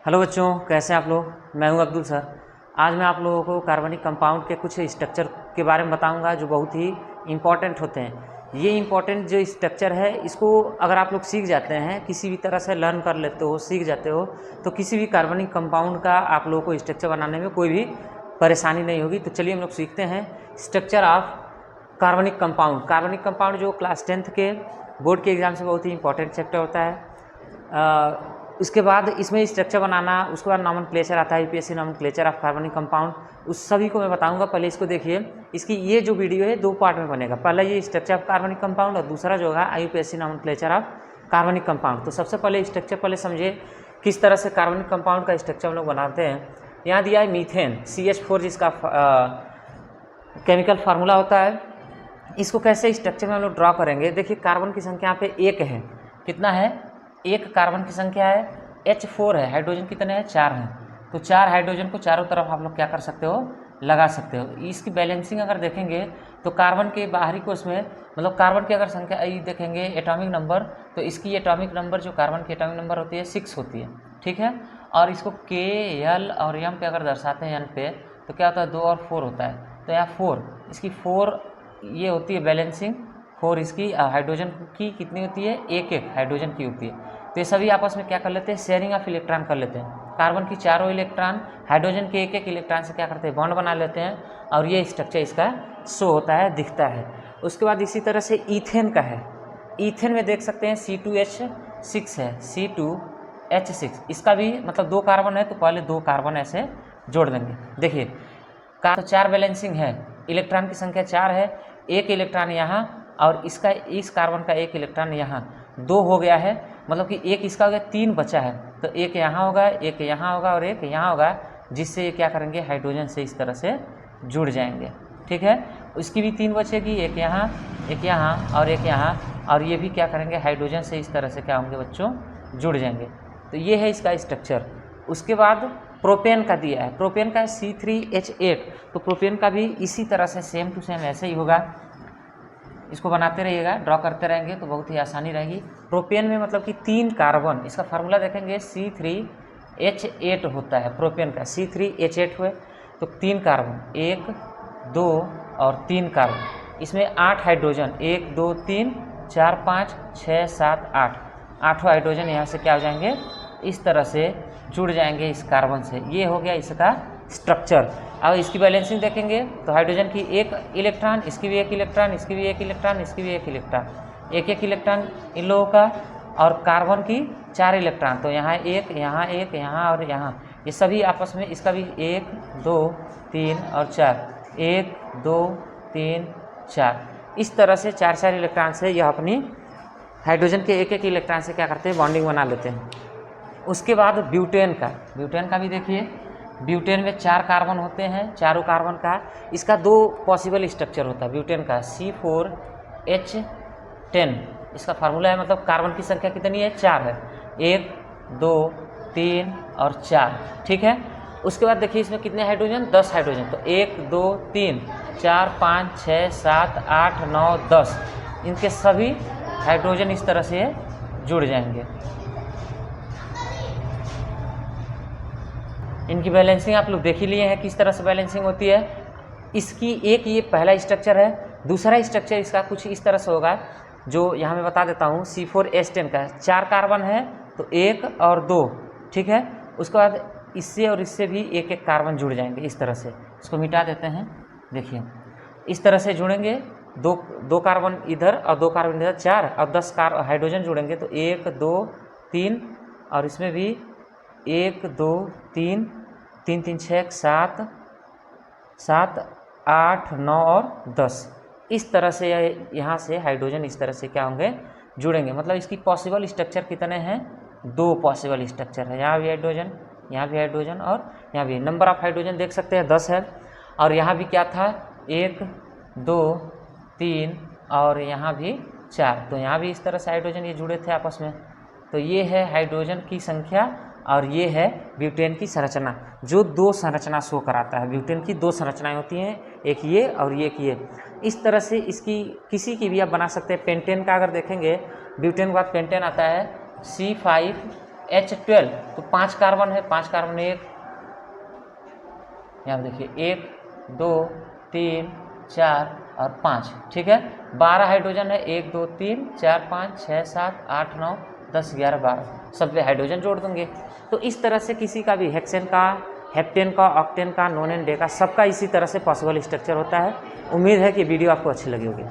Hello बच्चों, कैसे हैं आप लोग। मैं हूं अब्दुल सर। आज मैं आप लोगों को कार्बनिक कंपाउंड के कुछ स्ट्रक्चर के बारे में बताऊंगा जो बहुत ही इम्पॉर्टेंट होते हैं। ये इम्पॉर्टेंट जो स्ट्रक्चर है, इसको अगर आप लोग सीख जाते हैं, किसी भी तरह से लर्न कर लेते हो, सीख जाते हो, तो किसी भी कार्बनिक कंपाउंड का आप लोगों को स्ट्रक्चर बनाने में कोई भी परेशानी नहीं होगी। तो चलिए हम लोग सीखते हैं स्ट्रक्चर ऑफ कार्बनिक कंपाउंड। कार्बनिक कंपाउंड जो क्लास 10th के बोर्ड के एग्ज़ाम से बहुत ही इंपॉर्टेंट चैप्टर होता है। उसके बाद इसमें स्ट्रक्चर बनाना, उसके बाद नॉमेनक्लेचर आता है, यूपीएससी नॉमेनक्लेचर ऑफ कार्बनिक कंपाउंड, उस सभी को मैं बताऊंगा। पहले इसको देखिए, इसकी ये जो वीडियो है 2 पार्ट में बनेगा। पहला ये स्ट्रक्चर ऑफ कार्बनिक कंपाउंड और दूसरा जो है यूपीएससी नॉमेनक्लेचर ऑफ कार्बनिक कंपाउंड। तो सबसे पहले स्ट्रक्चर पहले समझिए किस तरह से कार्बनिक कंपाउंड का स्ट्रक्चर हम लोग बनाते हैं। यहाँ दिया है मीथेन CH4, जिसका केमिकल फार्मूला होता है। इसको कैसे स्ट्रक्चर में हम लोग ड्रॉ करेंगे। देखिए, कार्बन की संख्या यहाँ पे 1 है। कितना है? 1 कार्बन की संख्या है। H4 है। हाइड्रोजन कितने हैं? 4 हैं। तो 4 हाइड्रोजन को चारों तरफ आप लोग क्या कर सकते हो? लगा सकते हो। इसकी बैलेंसिंग अगर देखेंगे तो कार्बन के बाहरी कोश में, मतलब कार्बन की अगर संख्या देखेंगे एटॉमिक नंबर, तो इसकी एटॉमिक नंबर जो कार्बन की एटॉमिक नंबर होती है 6 होती है, ठीक है। और इसको K, L और M पे अगर दर्शाते हैं N पे, तो क्या होता है? 2 और 4 होता है। तो यहाँ 4, इसकी 4 ये होती है बैलेंसिंग। 4 इसकी हाइड्रोजन की कितनी होती है? 1 हाइड्रोजन की होती है। तो ये सभी आपस में क्या कर लेते हैं? शेयरिंग ऑफ इलेक्ट्रॉन कर लेते हैं। कार्बन की चारों इलेक्ट्रॉन हाइड्रोजन के 1 इलेक्ट्रॉन से क्या करते हैं? बॉन्ड बना लेते हैं, और ये स्ट्रक्चर इसका शो होता है, दिखता है। उसके बाद इसी तरह से ईथेन का है। ईथेन में देख सकते हैं C2H6 है, C2H6। इसका भी मतलब 2 कार्बन है, तो पहले 2 कार्बन ऐसे जोड़ देंगे। देखिए, तो 4 बैलेंसिंग है, इलेक्ट्रॉन की संख्या 4 है, 1 इलेक्ट्रॉन यहाँ, और इसका इस कार्बन का 1 इलेक्ट्रॉन यहाँ, 2 हो गया है। मतलब कि 1 इसका हो गया, 3 बचा है। तो 1 यहाँ होगा, 1 यहाँ होगा और 1 यहाँ होगा, जिससे ये क्या करेंगे? हाइड्रोजन से इस तरह से जुड़ जाएंगे, ठीक है। इसकी भी 3 बचेगी, 1 यहाँ, 1 यहाँ और 1 यहाँ, और ये भी क्या करेंगे? हाइड्रोजन से इस तरह से क्या होंगे बच्चों? जुड़ जाएंगे। तो ये है इसका स्ट्रक्चर। उसके बाद प्रोपेन का दिया है। प्रोपेन का है C3H8। तो प्रोपेन का भी इसी तरह से सेम टू सेम ऐसे ही होगा। इसको बनाते रहिएगा, ड्रॉ करते रहेंगे तो बहुत ही आसानी रहेगी। प्रोपेन में मतलब कि 3 कार्बन, इसका फार्मूला देखेंगे C3H8 होता है। प्रोपेन का C3H8 हुए तो 3 कार्बन, 1, 2 और 3 कार्बन। इसमें 8 हाइड्रोजन, 1, 2, 3, 4, 5, 6, 7, 8, 8 हाइड्रोजन यहाँ से क्या हो जाएंगे? इस तरह से जुड़ जाएंगे इस कार्बन से। ये हो गया इसका स्ट्रक्चर। अब इसकी बैलेंसिंग देखेंगे तो हाइड्रोजन की 1 इलेक्ट्रॉन, इसकी भी 1 इलेक्ट्रॉन, इसकी भी 1 इलेक्ट्रॉन, इसकी भी 1 इलेक्ट्रॉन, 1 इलेक्ट्रॉन इन लोगों का। और कार्बन की 4 इलेक्ट्रॉन, तो यहाँ 1, यहाँ 1, यहाँ और यहाँ, ये सभी आपस में, इसका भी 1, 2, 3 और 4, 1, 2, 3, 4, इस तरह से 4 इलेक्ट्रॉन से यह अपनी हाइड्रोजन के 1 इलेक्ट्रॉन से क्या करते हैं? बॉन्डिंग बना लेते हैं। उसके बाद ब्यूटेन का भी देखिए। ब्यूटेन में 4 कार्बन होते हैं, चारों कार्बन का इसका 2 पॉसिबल स्ट्रक्चर होता है। ब्यूटेन का C4H10, इसका फार्मूला है, मतलब कार्बन की संख्या कितनी है? 4 है, 1, 2, 3 और 4, ठीक है। उसके बाद देखिए इसमें कितने हाइड्रोजन? 10 हाइड्रोजन। तो 1, 2, 3, 4, 5, 6, 7, 8, 9, 10, इनके सभी हाइड्रोजन इस तरह से जुड़ जाएंगे। इनकी बैलेंसिंग आप लोग देख ही लिए हैं किस तरह से बैलेंसिंग होती है। इसकी एक ये पहला स्ट्रक्चर है। दूसरा स्ट्रक्चर इसका कुछ इस तरह से होगा, जो यहाँ मैं बता देता हूँ। C4H10 का 4 कार्बन है, तो 1 और 2, ठीक है। उसके बाद इससे और इससे भी 1 कार्बन जुड़ जाएंगे इस तरह से। इसको मिटा देते हैं। देखिए, इस तरह से जुड़ेंगे, 2 कार्बन इधर और 2 कार्बन इधर, 4 और 10 हाइड्रोजन जुड़ेंगे, तो 1, 2, 3 और इसमें भी 1, 2, 3, 3, 3, 6, 7, 7, 8, 9 और 10, इस तरह से यहाँ से हाइड्रोजन इस तरह से क्या होंगे? जुड़ेंगे। मतलब इसकी पॉसिबल स्ट्रक्चर कितने हैं? 2 पॉसिबल स्ट्रक्चर है। यहाँ भी हाइड्रोजन, यहाँ भी हाइड्रोजन और यहाँ भी। नंबर ऑफ हाइड्रोजन देख सकते हैं 10 है। और यहाँ भी क्या था? 1, 2, 3 और यहाँ भी 4। तो यहाँ भी इस तरह से हाइड्रोजन ये जुड़े थे आपस में। तो ये है हाइड्रोजन की संख्या और ये है ब्यूटेन की संरचना, जो 2 संरचना शो कराता है। ब्यूटेन की 2 संरचनाएं होती हैं, एक ये और एक ये। इस तरह से इसकी किसी की भी आप बना सकते हैं। पेंटेन का अगर देखेंगे, ब्यूटेन के बाद पेंटेन आता है H12 तो 5 कार्बन है, 5 कार्बन एक, यहाँ देखिए 1 2 3 4 और 5, ठीक है। 12 हाइड्रोजन है, 1 2 3 4 5 6 7 8 9 10 11 12, सब पे हाइड्रोजन जोड़ देंगे। तो इस तरह से किसी का भी हेक्सेन का, हेप्टेन का, ऑक्टेन का, नोन एंड डे का, सबका इसी तरह से पॉसिबल स्ट्रक्चर होता है। उम्मीद है कि वीडियो आपको अच्छी लगी होगी।